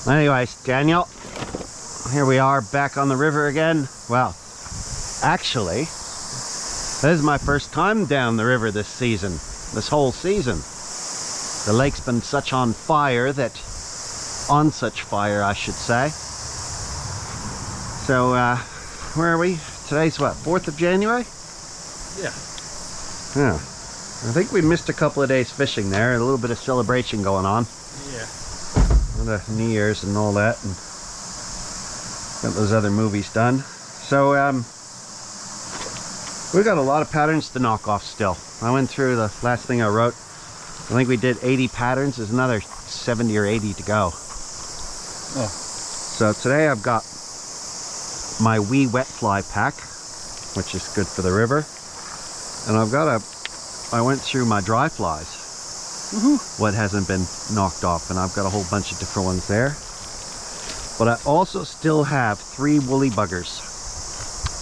Anyways, Daniel, here we are back on the river again. Well, actually, this is my first time down the river this season, this whole season. The lake's been such on fire on such fire, I should say. So, where are we? Today's what, 4th of January? Yeah. I think we missed a couple of days fishing there, a little bit of celebration going on. Yeah. The New Year's and all that, and got those other movies done. So we've got a lot of patterns to knock off still. I went through the last thing I wrote. I think we did 80 patterns. There's another 70 or 80 to go. Oh. So today I've got my wee wet fly pack, which is good for the river, and I went through my dry flies. What hasn't been knocked off, and I've got a whole bunch of different ones there. But I also still have 3 woolly buggers.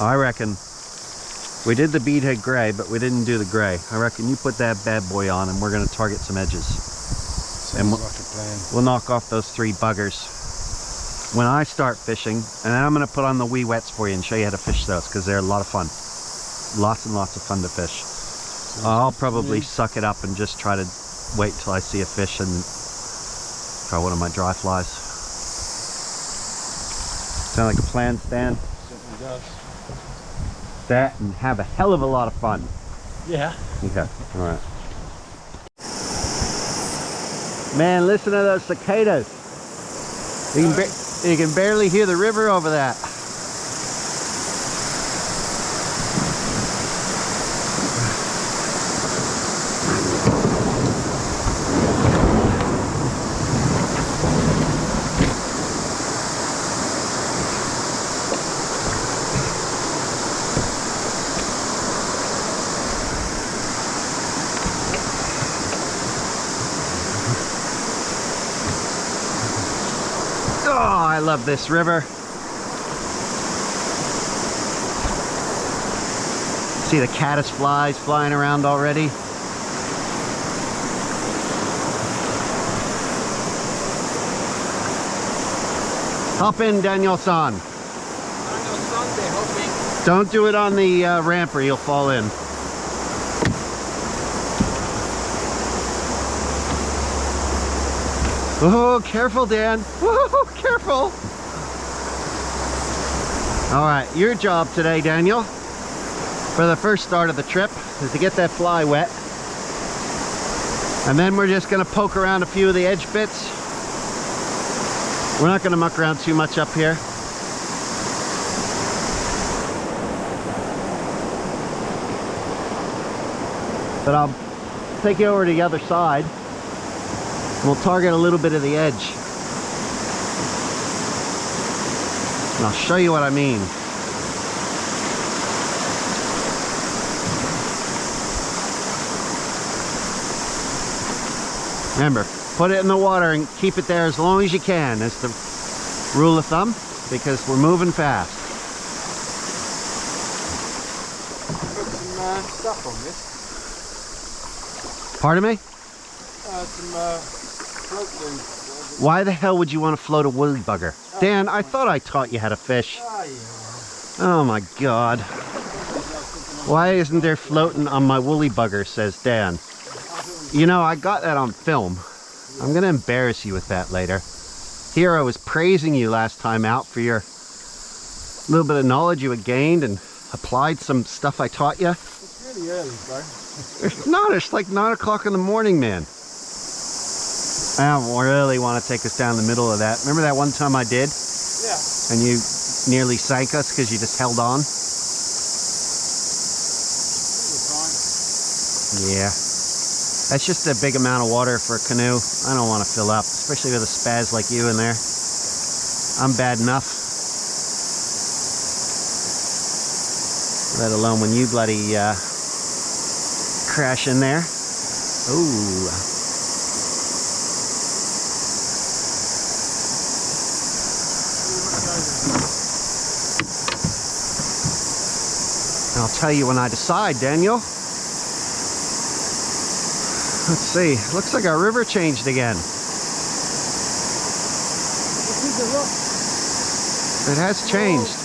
I reckon we did the beadhead gray, but we didn't do the gray. I reckon you put that bad boy on and we're going to target some edges. And we'll knock off those 3 buggers when I start fishing, and then I'm going to put on the wee wets for you and show you how to fish those, because they're a lot of fun. Lots and lots of fun to fish. I'll probably suck it up and just try to wait till I see a fish and try one of my dry flies. Sound like a plan, Stan? Certainly does. That and have a hell of a lot of fun. Yeah. Okay, alright. Man, listen to those cicadas. You can barely hear the river over that. Oh, I love this river. See the caddis flies flying around already. Hop in, Daniel-san. Daniel-san, they're hopping. Don't do it on the ramp or you'll fall in. Oh, careful, Dan. Whoa, careful. All right, your job today, Daniel, for the first start of the trip, is to get that fly wet. And then we're just gonna poke around a few of the edge bits. We're not gonna muck around too much up here. But I'll take you over to the other side. We'll target a little bit of the edge. And I'll show you what I mean. Remember, put it in the water and keep it there as long as you can. That's the rule of thumb, because we're moving fast. Put some stuff on this. Pardon me? Some float loom. Why the hell would you want to float a woolly bugger? Dan, I thought I taught you how to fish. Oh my God. Why isn't there floating on my woolly bugger, says Dan. You know, I got that on film. I'm going to embarrass you with that later. Here I was praising you last time out for your little bit of knowledge you had gained and applied some stuff I taught you. It's really early, bro. It's not, it's like 9 o'clock in the morning, man. I don't really want to take us down the middle of that. Remember that one time I did? Yeah. And you nearly sank us because you just held on? Yeah. That's just a big amount of water for a canoe. I don't want to fill up, especially with a spaz like you in there. I'm bad enough. Let alone when you bloody crash in there. Ooh. I'll tell you when I decide, Daniel. Let's see. Looks like our river changed again. It has changed.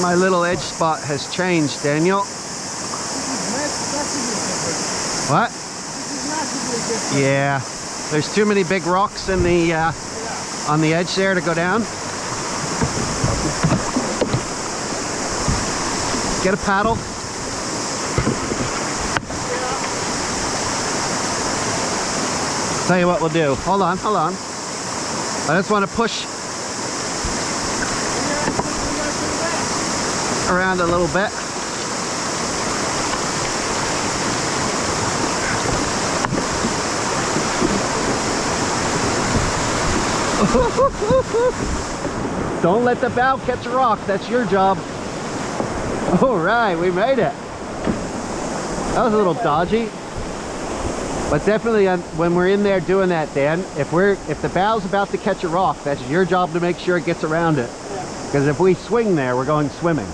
My little edge spot has changed, Daniel. What? Yeah, there's too many big rocks in the on the edge there to go down. Get a paddle. Tell you what we'll do. Hold on, hold on. I just want to push around a little bit. Don't let the bow catch a rock. That's your job. All right, we made it. That was a little dodgy, but definitely when we're in there doing that, Dan, if the bow's about to catch a rock, that's your job to make sure it gets around it. Because if we swing there, we're going swimming.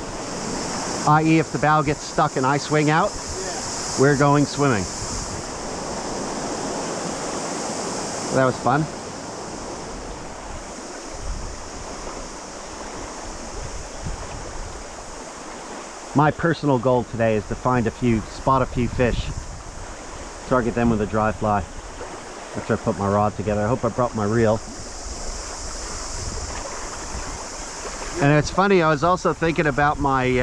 I.e., if the bow gets stuck and I swing out, we're going swimming. That was fun. My personal goal today is to spot a few fish, target them with a dry fly. After I put my rod together, I hope I brought my reel. And it's funny, I was also thinking about my,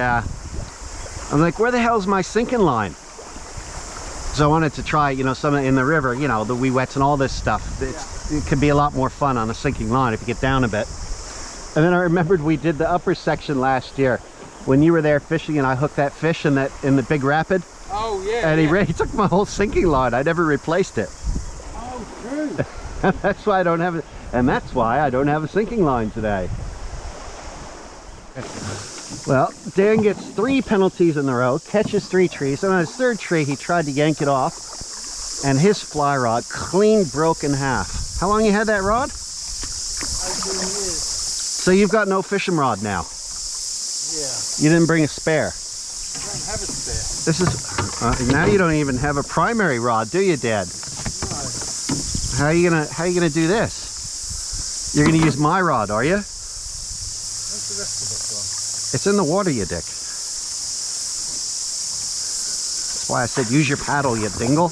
I'm like, where the hell's my sinking line? So I wanted to try, you know, some in the river, you know, the wee wets and all this stuff. It could be a lot more fun on a sinking line if you get down a bit. And then I remembered we did the upper section last year when you were there fishing, and I hooked that fish in the big rapid. Oh yeah. And he took my whole sinking line. I never replaced it. Oh, true. That's why I don't have it, and that's why I don't have a sinking line today. Well, Dan gets 3 penalties in a row, catches 3 trees, and on his 3rd tree he tried to yank it off, and his fly rod clean broke in half. How long you had that rod? 18 years. So you've got no fishing rod now? Yeah. You didn't bring a spare? I don't have a spare. This is now you don't even have a primary rod, do you, Dad? No. How are you gonna do this? You're gonna use my rod, are you? Where's the rest of it gone? It's in the water, you dick. That's why I said use your paddle, you dingle.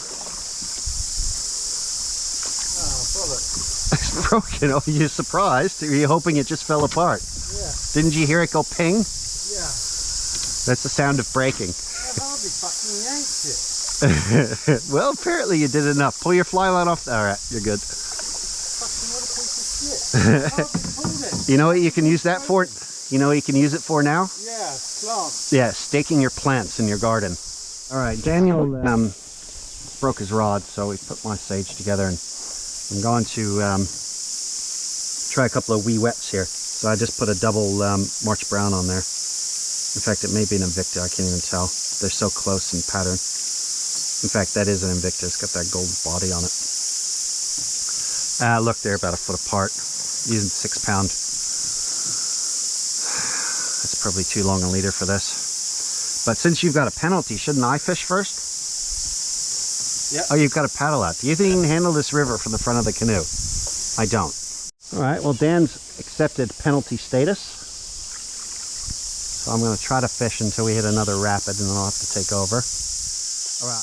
It's broken. Oh, you're surprised? Are you hoping it just fell apart? Yeah. Didn't you hear it go ping? Yeah. That's the sound of breaking. I hardly fucking yanked it. Well, apparently you did enough. Pull your fly line off. All right, you're good. Fucking what a piece of shit. I hardly pulled it. You know what you can use that for? You know what you can use it for now? Yeah, plants. Yeah, staking your plants in your garden. All right, Daniel broke his rod, so we put my sage together, and I'm going to try a couple of wee wets here. So I just put a double March Brown on there. In fact, it may be an Invicta, I can't even tell. They're so close in pattern. In fact, that is an Invicta, it's got that gold body on it. Look, they're about a foot apart, using 6 pound. That's probably too long a leader for this. But since you've got a penalty, shouldn't I fish first? Yeah. Oh, you've got a paddle out. Do you think you can handle this river from the front of the canoe? I don't. All right, well, Dan's accepted penalty status. So I'm going to try to fish until we hit another rapid, and then I'll have to take over. All right.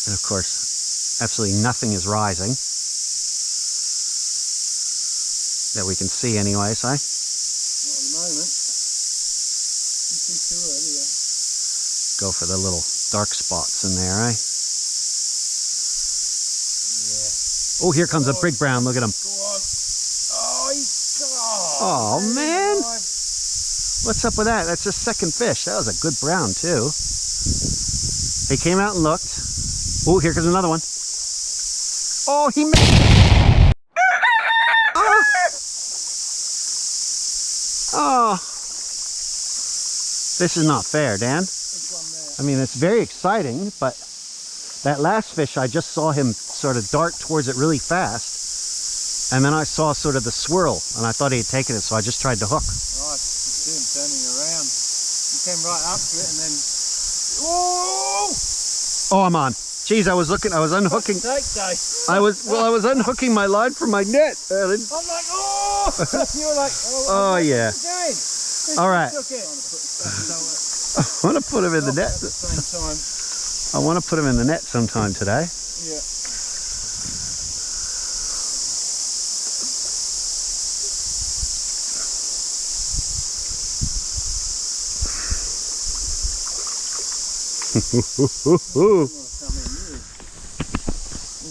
And of course, absolutely nothing is rising. That we can see anyways, eh? Not at the moment. You see too early, yeah. Go for the little dark spots in there, eh? Yeah. Oh, here comes a big brown. Look at him. Go on. Oh, he's gone. Oh, man. What's up with that? That's his 2nd fish. That was a good brown, too. He came out and looked. Oh, here comes another one. Oh, he made... Oh. Oh. This is not fair, Dan. I mean, it's very exciting, but that last fish, I just saw him sort of dart towards it really fast. And then I saw sort of the swirl, and I thought he had taken it, so I just tried to hook. Right, you see him turning around. He came right up to it and then... Oh! Oh, I'm on. Geez, I was unhooking. I was unhooking my line from my net. I'm like, oh! You were like, Oh yeah. What are you doing? All right. Took it. I want to put him in the net. At the same time. I want to put him in the net sometime today. Yeah.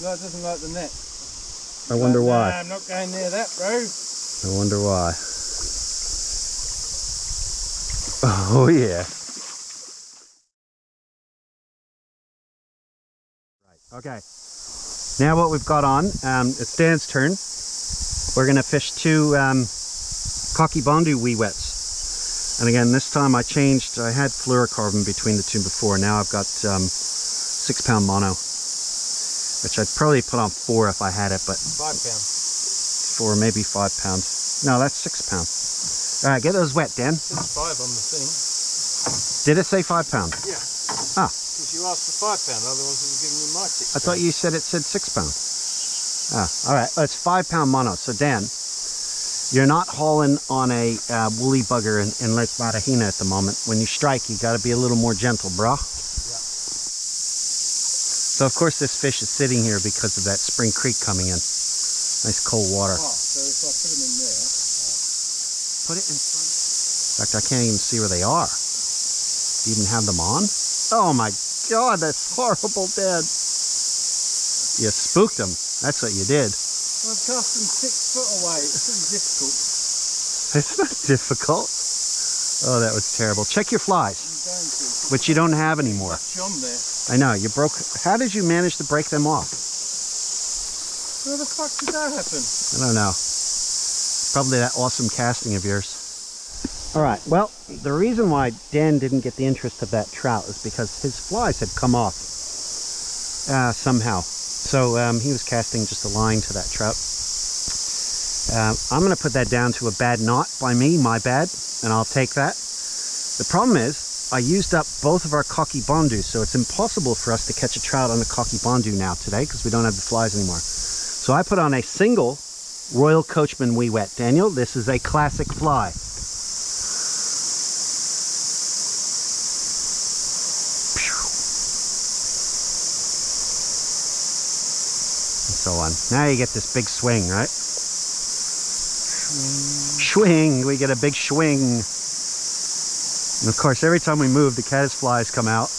That doesn't like the net. I wonder why. Nah, I'm not going near that, bro. I wonder why. Oh yeah. Right. Okay. Now what we've got on, it's Dan's turn. We're gonna fish two cocky bondu wee wets. And again, this time I had fluorocarbon between the two before. Now I've got 6 pound mono, which I'd probably put on 4 if I had it, but 5 pound. 4, maybe 5 pound. No, that's 6 pound. All right, get those wet, Dan. It says 5 on the thing. Did it say 5 pound? Yeah. Ah. Because you asked for 5 pound, otherwise it was giving you my 6 I thought you said it said 6 pound. Ah, all right. Well, it's 5 pound mono. So Dan, you're not hauling on a woolly bugger in Lake Marahina at the moment. When you strike, you got to be a little more gentle, bro. Yeah. So of course this fish is sitting here because of that Spring Creek coming in. Nice cold water. Oh, so if I put them in there. Put it in front. In fact, I can't even see where they are. Do you even have them on? Oh my God, that's horrible, Dad. You spooked them. That's what you did. I've cast them 6 foot away. It's pretty difficult. It's not difficult. Oh, that was terrible. Check your flies, I'm going to. which you don't have anymore. John there. I know, you broke. How did you manage to break them off? Where the fuck did that happen? I don't know. Probably that awesome casting of yours. All right, well, the reason why Dan didn't get the interest of that trout is because his flies had come off somehow. So he was casting just a line to that trout. I'm going to put that down to a bad knot by me, my bad, and I'll take that. The problem is I used up both of our cocky bondu, so it's impossible for us to catch a trout on a cocky bondu now today because we don't have the flies anymore. So I put on a single Royal Coachman wee wet. Daniel, this is a classic fly. So on. Now you get this big swing, right? Swing. We get a big swing. And of course, every time we move, the caddis flies come out.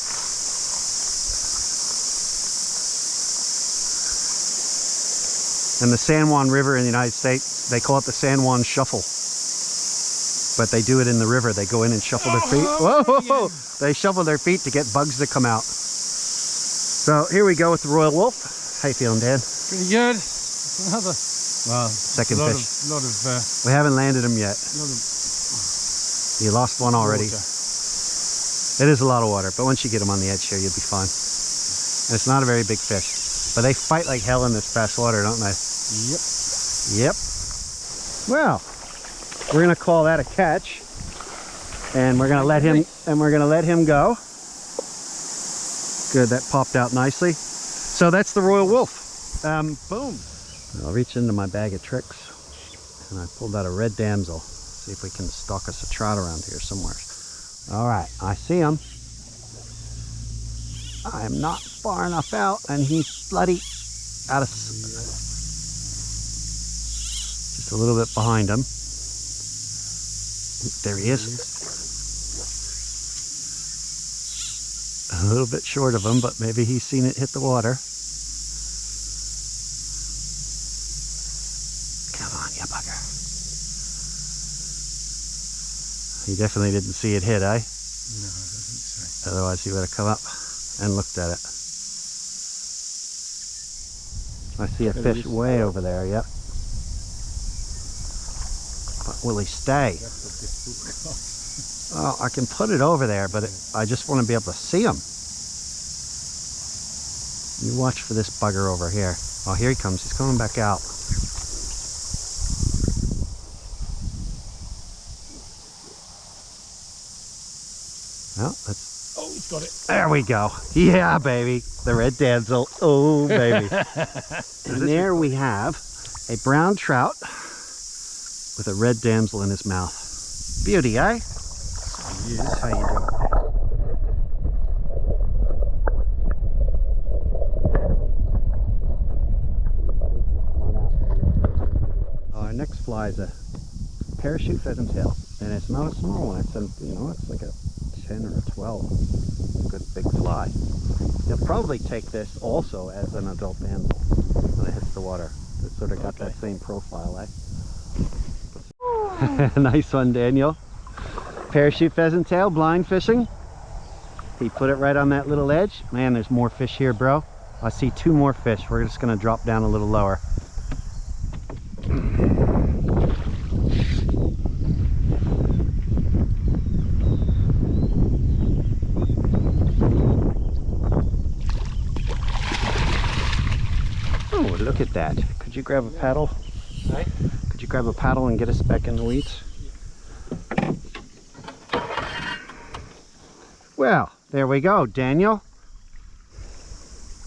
And the San Juan River in the United States, they call it the San Juan Shuffle. But they do it in the river. They go in and shuffle their feet. Whoa, whoa, whoa. They shuffle their feet to get bugs to come out. So here we go with the Royal Wolf. How you feeling, Dan? Pretty good. It's another. Well, second lot fish. Lot of. We haven't landed them yet. Lot of You lost one already. water. It is a lot of water, but once you get them on the edge here, you'll be fine. And it's not a very big fish, but they fight like hell in this fast water, don't they? Yep. Yep. Well, we're gonna call that a catch, and we're gonna let him go. Good, that popped out nicely. So that's the Royal Wolf. Boom. I'll reach into my bag of tricks, and I pulled out a red damsel. See if we can stalk us a trout around here somewhere. All right, I see him. I'm not far enough out, and he's bloody out of, just a little bit behind him. There he is. A little bit short of him, but maybe he's seen it hit the water. Come on, you bugger. He definitely didn't see it hit, eh? No, I don't think so. Otherwise he would have come up and looked at it. I see a fish way over there, yep. But will he stay? Well, I can put it over there, but I just want to be able to see him. You watch for this bugger over here. Oh, here he comes. He's coming back out. Well, that's... Oh, He's got it. There we go. Yeah, baby. The red damsel. Oh, baby. And there we have a brown trout with a red damsel in his mouth. Beauty, eh? Yes. How you doing? Our next fly is a parachute pheasant tail, and it's not a small one. It's it's like a 10 or a 12. It's a good big fly. You'll probably take this also as an adult damsel when it hits the water. It's sort of got that same profile, eh? Nice one, Daniel. Parachute pheasant tail, blind fishing. He put it right on that little edge. Man, there's more fish here, bro. I see 2 more fish. We're just gonna drop down a little lower. Oh, look at that. Could you grab a paddle? Right. Could you grab a paddle and get us back in the weeds? Well, there we go, Daniel.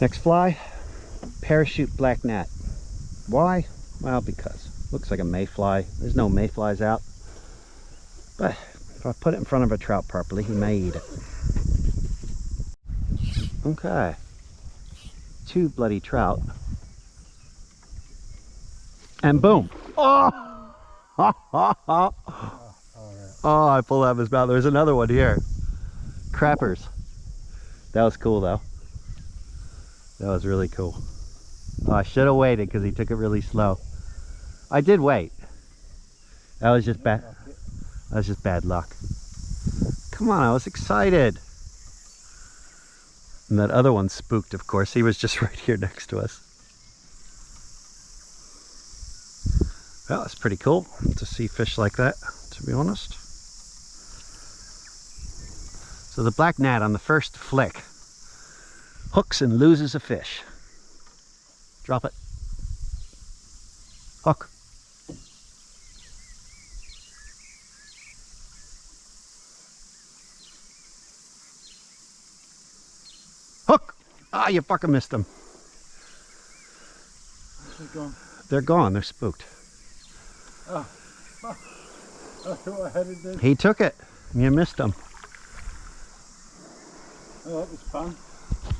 Next fly, parachute black gnat. Why? Well, because looks like a mayfly. There's no mayflies out, but if I put it in front of a trout properly, he may eat it. Okay, 2 bloody trout, and boom! Oh! Oh, I pulled out of his mouth. There's another one here. Crappers. That was cool though. That was really cool. Oh, I should have waited because he took it really slow. I did wait. That was just bad. That was just bad luck. Come on, I was excited. And that other one spooked, of course. He was just right here next to us. Well, it's pretty cool to see fish like that, to be honest. So the black gnat on the first flick hooks and loses a fish. Drop it. Hook. Hook! Ah, you fucking missed them. They're gone. They're gone. They're spooked. Oh. That's what I had to do. He took it. And you missed them. Oh, that was fun.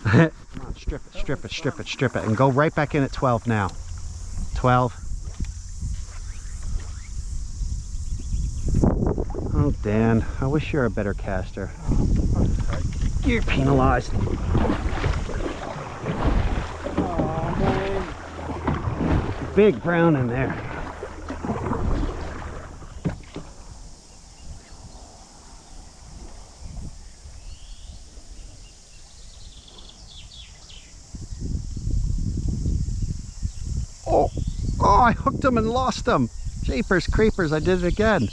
Come on, strip it, strip it, strip it, strip it, and go right back in at 12 now. 12. Oh, Dan, I wish you were a better caster. You're penalized. Oh, man. Big brown in there. Oh, I hooked him and lost him. Jeepers creepers, I did it again.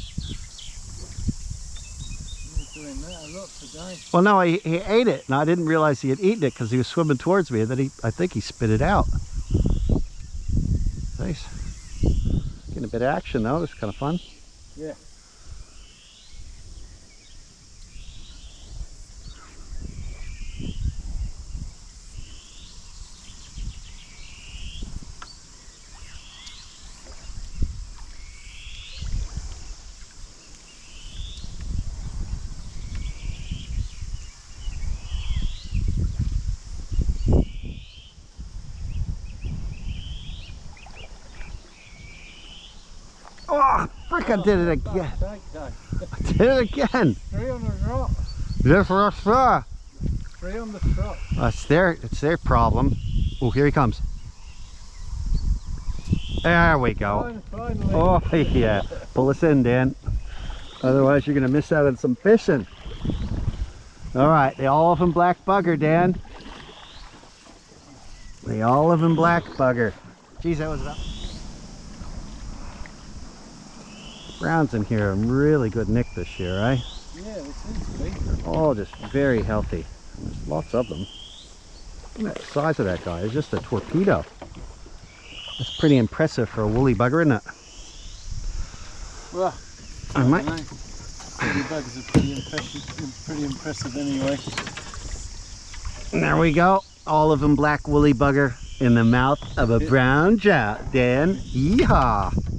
You're doing that a lot today. Well, no, he ate it, and I didn't realize he had eaten it because he was swimming towards me, and then I think he spit it out. Nice. Getting a bit of action, though. This is kind of fun. Yeah. Oh, frick, I did it again. I did it again. 3 on the drop. Just for us, sir. 3 on the drop. It's their problem. Oh, here he comes. There we go. Finally. Oh, yeah. Pull us in, Dan. Otherwise, you're going to miss out on some fishing. All right, the olive black bugger, Dan. The olive black bugger. Geez, that was about... Browns in here are really good nick this year, right? Yeah, they seem to be. They're all just very healthy. There's lots of them. Look at the size of that guy. It's just a torpedo. That's pretty impressive for a woolly bugger, isn't it? Well, I might... Woolly buggers are pretty impressive anyway. And there we go. All of them black woolly bugger in the mouth of a brown trout. Dan, yeehaw.